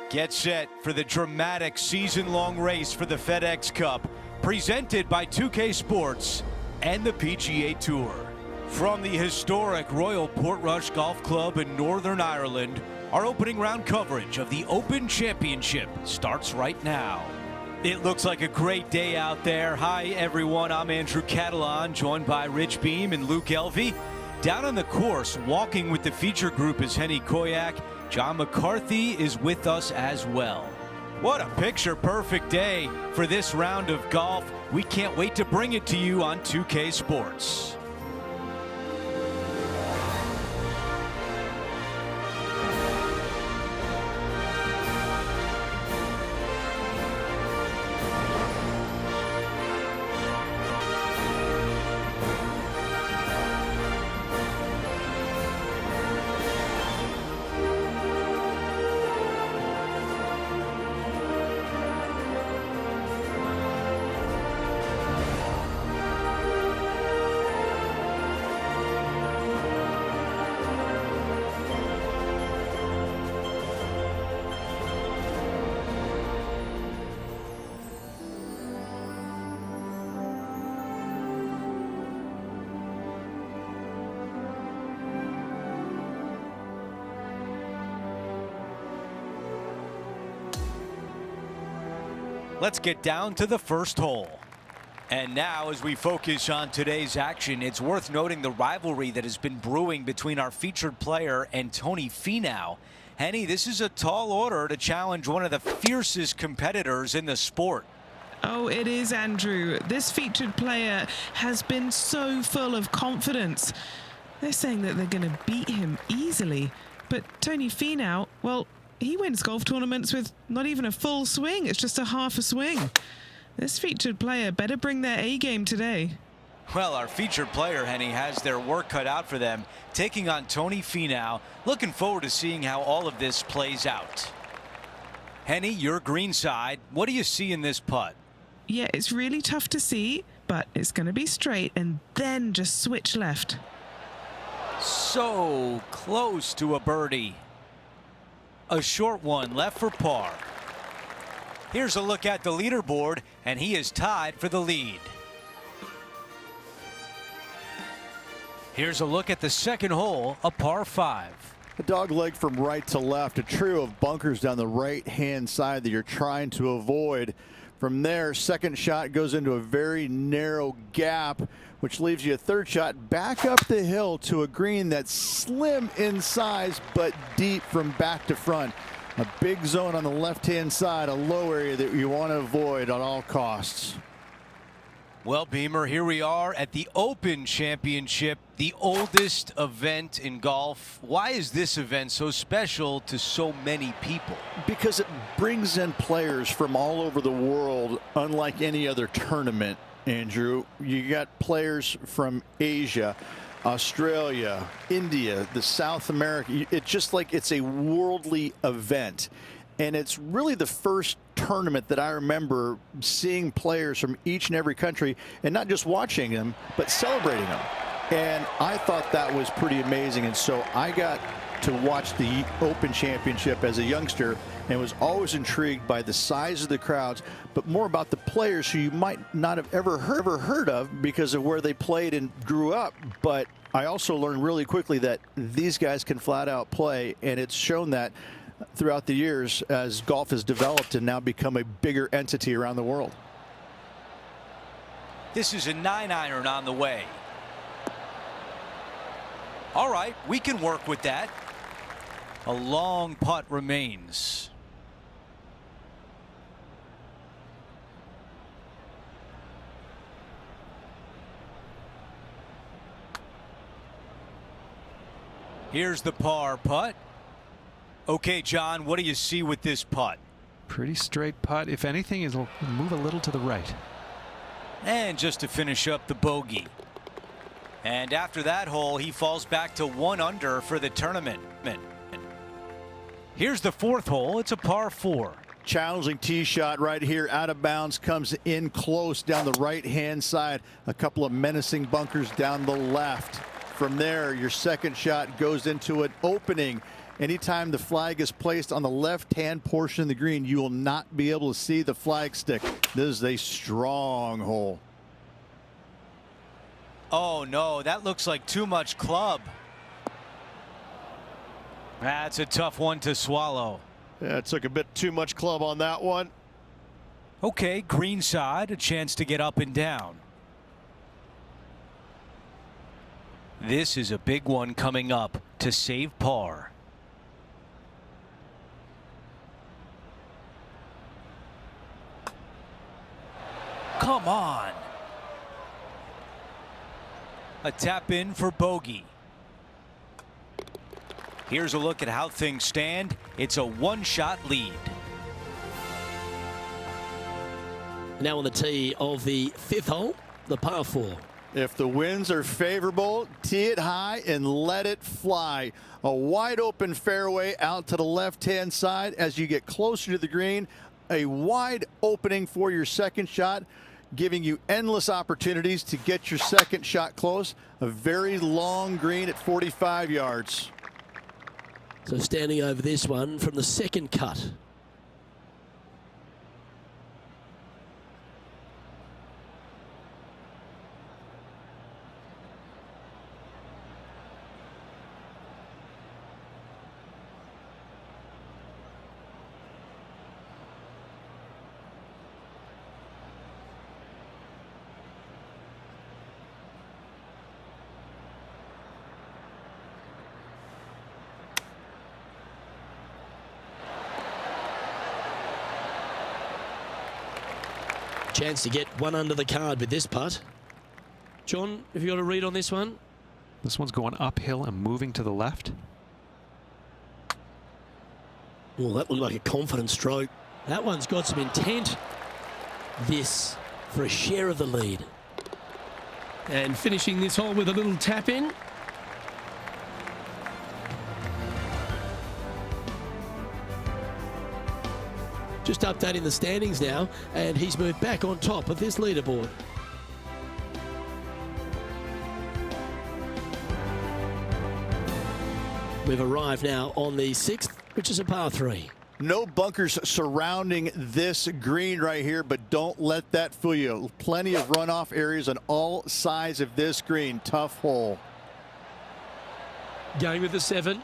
Get set for the dramatic season-long race for the FedEx Cup, presented by 2K Sports and the PGA Tour. From the historic Royal Portrush Golf Club in Northern Ireland, our opening round coverage of the Open Championship starts right now. It looks like a great day out there. Hi, everyone. I'm Andrew Catalan, joined by Rich Beam and Luke Elvey. Down on the course, walking with the feature group is Henny Koyak. John McCarthy is with us as well. What a picture-perfect day for this round of golf. We can't wait to bring it to you on 2K Sports. Let's get down to the first hole. And now, as we focus on today's action, it's worth noting the rivalry that has been brewing between our featured player and Tony Finau. Henny, this is a tall order to challenge one of the fiercest competitors in the sport. Oh, it is, Andrew. This featured player has been so full of confidence. They're saying that they're going to beat him easily. But Tony Finau, well, he wins golf tournaments with not even a full swing. It's just a half a swing. This featured player better bring their A game today. Well, our featured player, Henny, has their work cut out for them, taking on Tony Finau. Looking forward to seeing how all of this plays out. Henny, your green side. What do you see in this putt? Yeah, it's really tough to see, but it's going to be straight and then just switch left. So close to a birdie. A short one left for par. Here's a look at the leaderboard, and he is tied for the lead. Here's a look at the second hole, a par 5. A dog leg from right to left, a trio of bunkers down the right-hand side that you're trying to avoid. From there, second shot goes into a very narrow gap, which leaves you a third shot back up the hill to a green that's slim in size but deep from back to front. A big zone on the left-hand side, a low area that you want to avoid at all costs. Well, Beamer, here we are at the Open Championship, the oldest event in golf. Why is this event so special to so many people? Because it brings in players from all over the world, unlike any other tournament, Andrew. You got players from Asia, Australia, India, the South America. It's just like it's a worldly event. And it's really the first tournament that I remember seeing players from each and every country, and not just watching them, but celebrating them. And I thought that was pretty amazing. And so I got to watch the Open Championship as a youngster and was always intrigued by the size of the crowds, but more about the players who you might not have ever heard of because of where they played and grew up. But I also learned really quickly that these guys can flat out play, and it's shown that throughout the years as golf has developed and now become a bigger entity around the world. This is a 9-iron on the way. All right, we can work with that. A long putt remains. Here's the par putt. Okay, John, what do you see with this putt? Pretty straight putt. If anything, it'll move a little to the right. And just to finish up the bogey. And after that hole, he falls back to 1 under for the tournament. Here's the fourth hole. It's a par 4. Challenging tee shot right here, out of bounds, comes in close down the right-hand side. A couple of menacing bunkers down the left. From there, your second shot goes into an opening, Anytime the flag is placed on the left-hand portion of the green, you will not be able to see the flag stick. This is a strong hole. Oh no, that looks like too much club. That's a tough one to swallow. Yeah, it took a bit too much club on that one. Okay, green side, a chance to get up and down. This is a big one coming up to save par. Come on. A tap in for bogey. Here's a look at how things stand. It's a one-shot lead. Now on the tee of the 5th hole, the par 4. If the winds are favorable, tee it high and let it fly. A wide open fairway out to the left-hand side. As you get closer to the green, a wide opening for your second shot, giving you endless opportunities to get your second shot close. A very long green at 45 yards. So standing over this one from the second cut. Chance to get one under the card with this putt. John, have you got a read on this one? This one's going uphill and moving to the left. Well, that looked like a confident stroke. That one's got some intent. This for a share of the lead. And finishing this hole with a little tap in. Just updating the standings now, and he's moved back on top of this leaderboard. We've arrived now on the 6th, which is a par 3. No bunkers surrounding this green right here, but don't let that fool you. Plenty of runoff areas on all sides of this green. Tough hole. Going with the 7.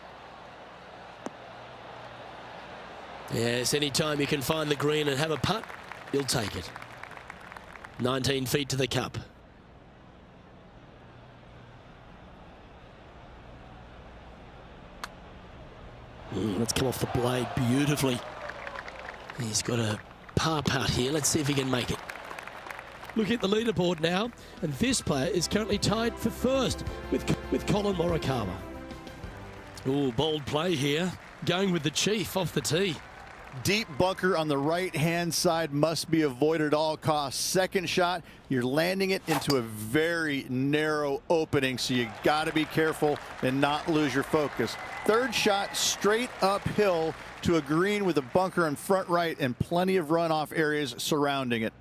Yes, anytime you can find the green and have a putt, you'll take it. 19 feet to the cup. Let's come off the blade beautifully. He's got a par putt here. Let's see if he can make it. Look at the leaderboard now, and this player is currently tied for first with Colin Morikawa. Oh, bold play here. Going with the chief off the tee. Deep bunker on the right-hand side must be avoided at all costs. Second shot, you're landing it into a very narrow opening, so you got to be careful and not lose your focus. Third shot, straight uphill to a green with a bunker on front right and plenty of runoff areas surrounding it.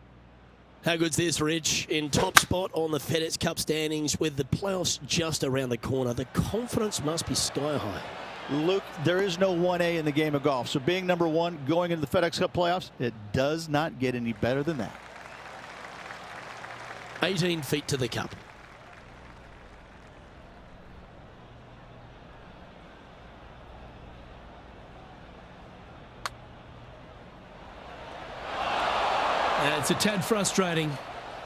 How good's this, Rich? In top spot on the FedEx Cup standings with the playoffs just around the corner. The confidence must be sky high. Luke, there is no 1A in the game of golf, so being number 1 going into the FedEx Cup playoffs, it does not get any better than that. 18 feet to the cup. It's a tad frustrating,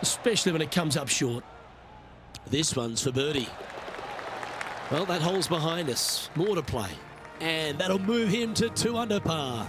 especially when it comes up short. This one's for birdie. Well, that hole's behind us. More to play. And that'll move him to 2 under par.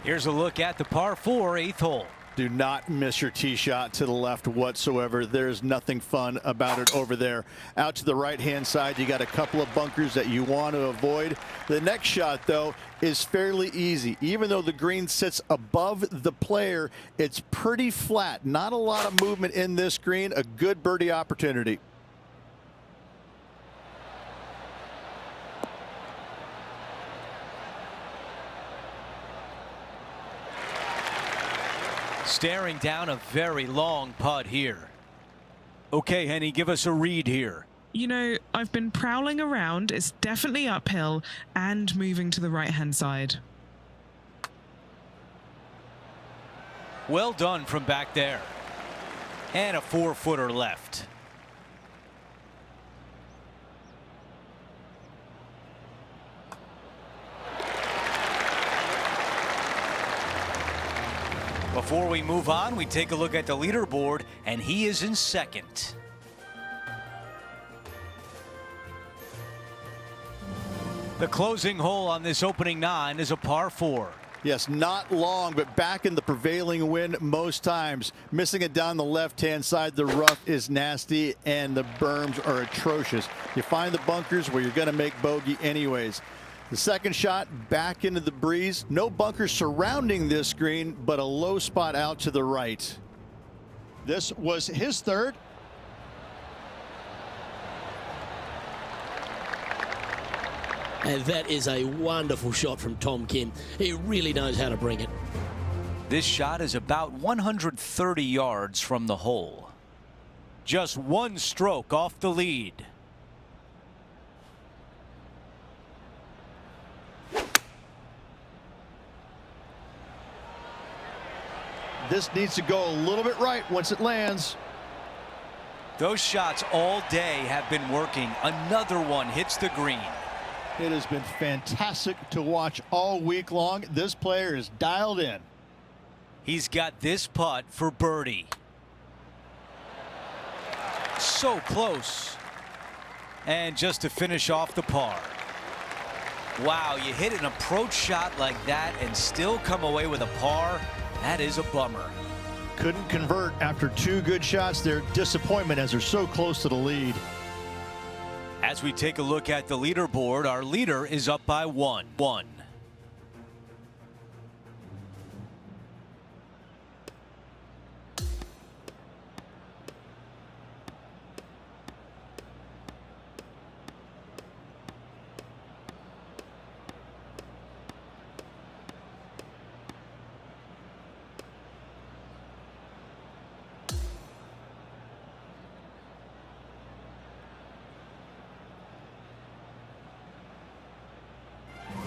Here's a look at the par 4 8th hole. Do not miss your tee shot to the left whatsoever. There's nothing fun about it over there. Out to the right-hand side, you got a couple of bunkers that you want to avoid. The next shot, though, is fairly easy. Even though the green sits above the player, it's pretty flat. Not a lot of movement in this green. A good birdie opportunity. Staring down a very long putt here. Okay, Henny, give us a read here. You know, I've been prowling around. It's definitely uphill and moving to the right-hand side. Well done from back there. And a 4-footer left. Before we move on, we take a look at the leaderboard, and he is in second. The closing hole on this opening 9 is a par 4. Yes, not long, but back in the prevailing wind most times. Missing it down the left-hand side. The rough is nasty, and the berms are atrocious. You find the bunkers where you're going to make bogey anyways. The second shot back into the breeze. No bunkers surrounding this green, but a low spot out to the right. This was his third. And that is a wonderful shot from Tom Kim. He really knows how to bring it. This shot is about 130 yards from the hole. Just one stroke off the lead. This needs to go a little bit right once it lands. Those shots all day have been working. Another one hits the green. It has been fantastic to watch all week long. This player is dialed in. He's got this putt for birdie. So close. And just to finish off the par. Wow, you hit an approach shot like that and still come away with a par. That is a bummer. Couldn't convert after 2 good shots there. Disappointment as they're so close to the lead. As we take a look at the leaderboard, our leader is up by 1.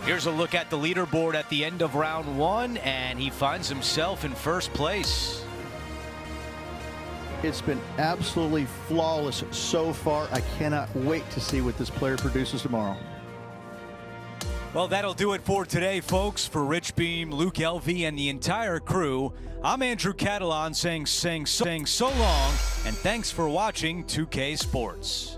Here's a look at the leaderboard at the end of round 1, and he finds himself in first place. It's been absolutely flawless so far. I cannot wait to see what this player produces tomorrow. Well, that'll do it for today, folks. For Rich Beam, Luke Elvey, and the entire crew, I'm Andrew Catalan saying so long, and thanks for watching 2K Sports.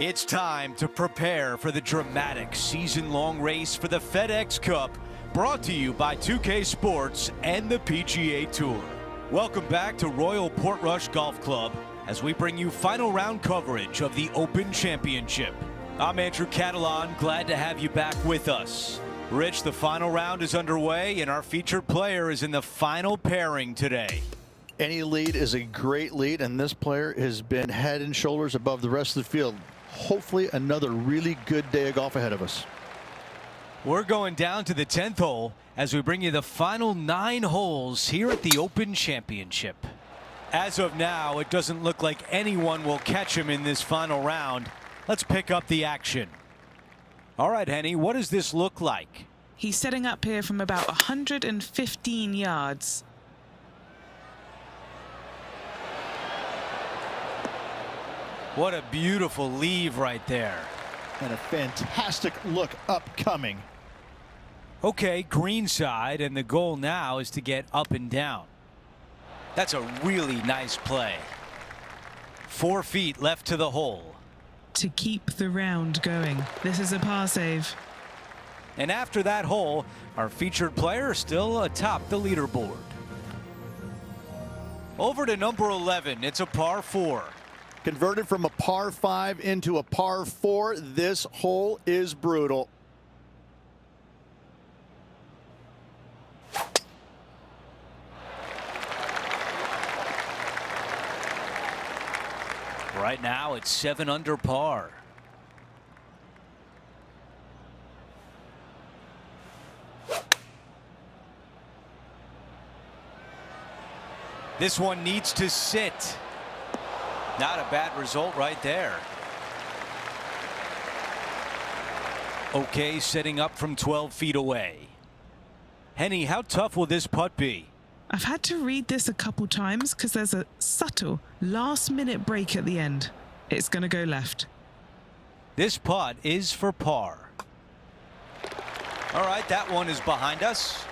It's time to prepare for the dramatic season-long race for the FedEx Cup, brought to you by 2K Sports and the PGA Tour. Welcome back to Royal Portrush Golf Club as we bring you final round coverage of the Open Championship. I'm Andrew Catalan, glad to have you back with us. Rich, the final round is underway and our featured player is in the final pairing today. Any lead is a great lead, and this player has been head and shoulders above the rest of the field. Hopefully another really good day of golf ahead of us. We're going down to the 10th hole as we bring you the final 9 holes here at the Open Championship. As of now, it doesn't look like anyone will catch him in this final round. Let's pick up the action. All right, Henny, what does this look like? He's setting up here from about 115 yards. What a beautiful leave right there. And a fantastic look upcoming. Okay, green side, and the goal now is to get up and down. That's a really nice play. 4 feet left to the hole. To keep the round going. This is a par save. And after that hole, our featured player still atop the leaderboard. Over to number 11. It's a par 4. Converted from a par 5 into a par 4. This hole is brutal. Right now, it's 7 under par. This one needs to sit. Not a bad result right there. Okay, setting up from 12 feet away. Henny, how tough will this putt be? I've had to read this a couple times because there's a subtle last-minute break at the end. It's going to go left. This putt is for par. All right, that one is behind us.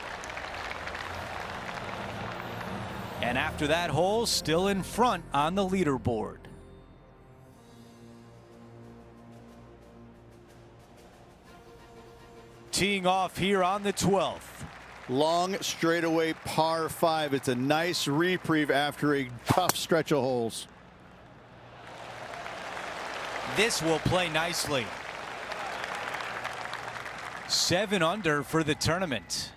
And after that hole, still in front on the leaderboard. Teeing off here on the 12th. Long straightaway par 5. It's a nice reprieve after a tough stretch of holes. This will play nicely. 7 under for the tournament.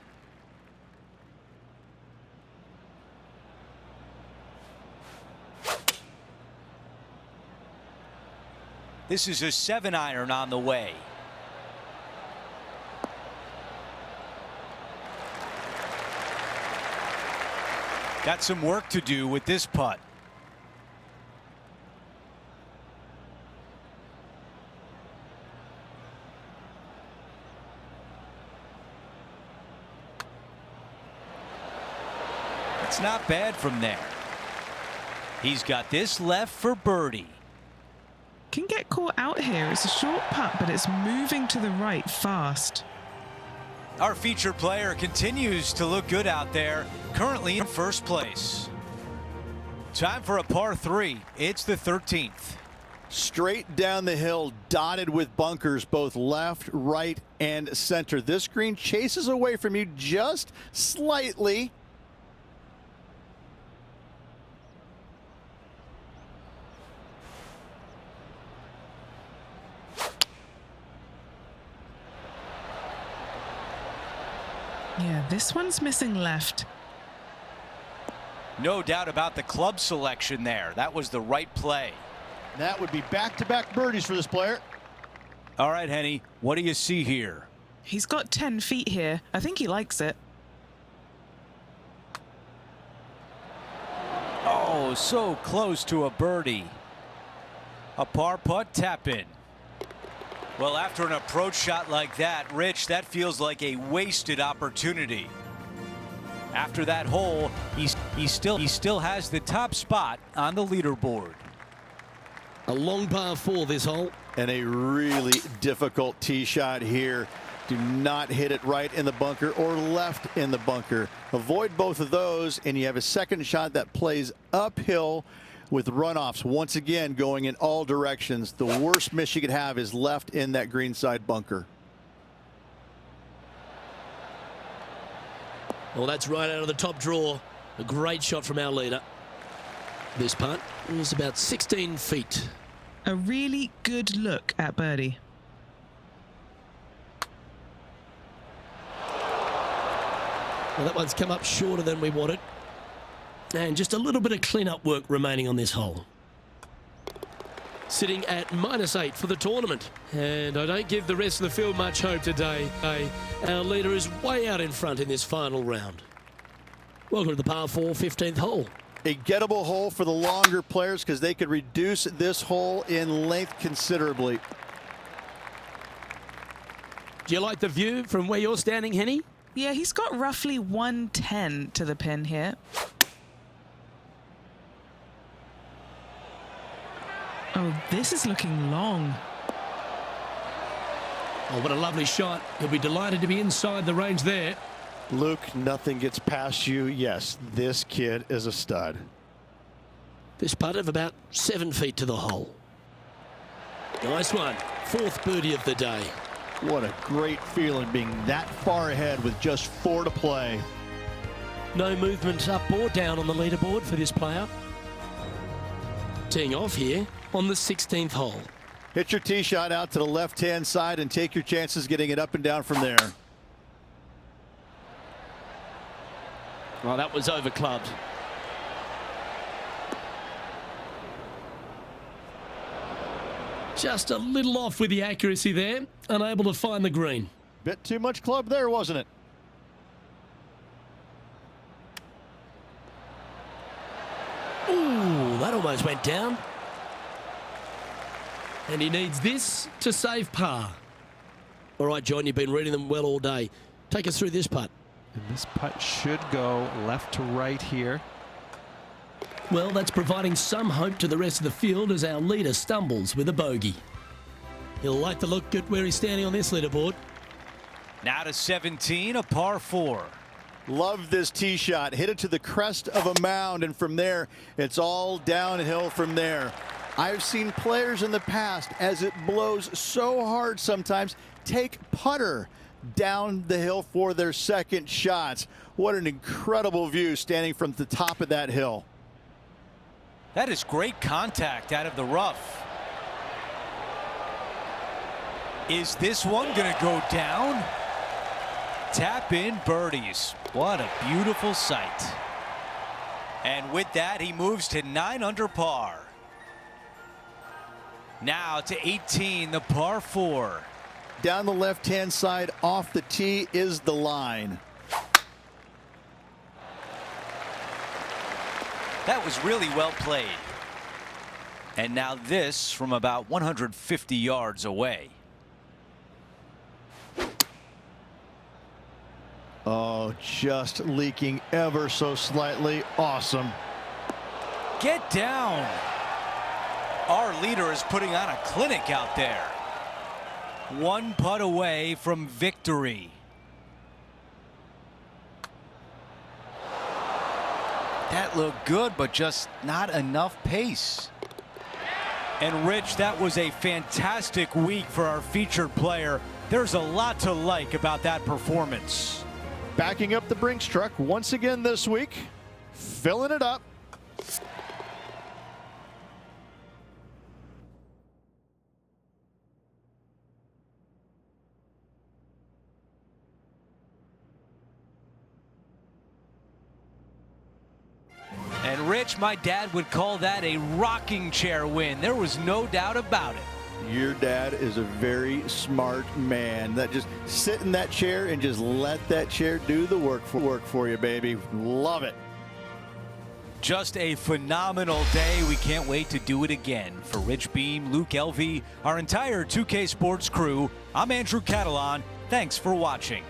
This is a 7-iron on the way. Got some work to do with this putt. It's not bad from there. He's got this left for birdie. Can get caught out here. It's a short putt, but it's moving to the right fast. Our featured player continues to look good out there, currently in first place. Time for a par 3. It's the 13th. Straight down the hill, dotted with bunkers, both left, right, and center. This green chases away from you just slightly. Yeah, this one's missing left. No doubt about the club selection there. That was the right play. That would be back-to-back birdies for this player. All right, Henny, what do you see here? He's got 10 feet here. I think he likes it. Oh, so close to a birdie. A par putt tap in. Well, after an approach shot like that, Rich, that feels like a wasted opportunity. After that hole, he still has the top spot on the leaderboard. A long par 4 this hole. And a really difficult tee shot here. Do not hit it right in the bunker or left in the bunker. Avoid both of those, and you have a second shot that plays uphill with runoffs once again going in all directions. The worst miss you could have is left in that greenside bunker. Well, that's right out of the top draw. A great shot from our leader. This putt is about 16 feet. A really good look at birdie. Well, that one's come up shorter than we wanted. And just a little bit of clean-up work remaining on this hole. Sitting at -8 for the tournament. And I don't give the rest of the field much hope today. Our leader is way out in front in this final round. Welcome to the par 4 15th hole. A gettable hole for the longer players because they could reduce this hole in length considerably. Do you like the view from where you're standing, Henny? Yeah, he's got roughly 110 to the pin here. Oh, this is looking long. Oh, what a lovely shot. He'll be delighted to be inside the range there. Luke, nothing gets past you. Yes, this kid is a stud. This putt of about 7 feet to the hole. Nice one. 4th birdie of the day. What a great feeling being that far ahead with just 4 to play. No movement up or down on the leaderboard for this player. Teeing off here on the 16th hole. Hit your tee shot out to the left-hand side and take your chances getting it up and down from there. Well, that was over clubbed. Just a little off with the accuracy there. Unable to find the green. Bit too much club there, wasn't it? Ooh, that almost went down. And he needs this to save par. All right, John, you've been reading them well all day. Take us through this putt. And this putt should go left to right here. Well, that's providing some hope to the rest of the field as our leader stumbles with a bogey. He'll like the look at where he's standing on this leaderboard. Now to 17, a par 4. Love this tee shot. Hit it to the crest of a mound, and from there, it's all downhill from there. I've seen players in the past, as it blows so hard sometimes, take putter down the hill for their second shots. What an incredible view standing from the top of that hill. That is great contact out of the rough. Is this one going to go down? Tap in birdies. What a beautiful sight. And with that, he moves to 9 under par. Now to 18, the par 4. Down the left-hand side off the tee is the line. That was really well played. And now this from about 150 yards away. Oh, just leaking ever so slightly. Awesome. Get down. Our leader is putting on a clinic out there. One putt away from victory. That looked good, but just not enough pace. And Rich, that was a fantastic week for our featured player. There's a lot to like about that performance. Backing up the Brinks truck once again this week, filling it up. And Rich, my dad would call that a rocking chair win. There was no doubt about it. Your dad is a very smart man. That just sit in that chair and just let that chair do the work for you, baby. Love it. Just a phenomenal day. We can't wait to do it again. For Rich Beam, Luke Elvey, our entire 2K Sports crew, I'm Andrew Catalan. Thanks for watching.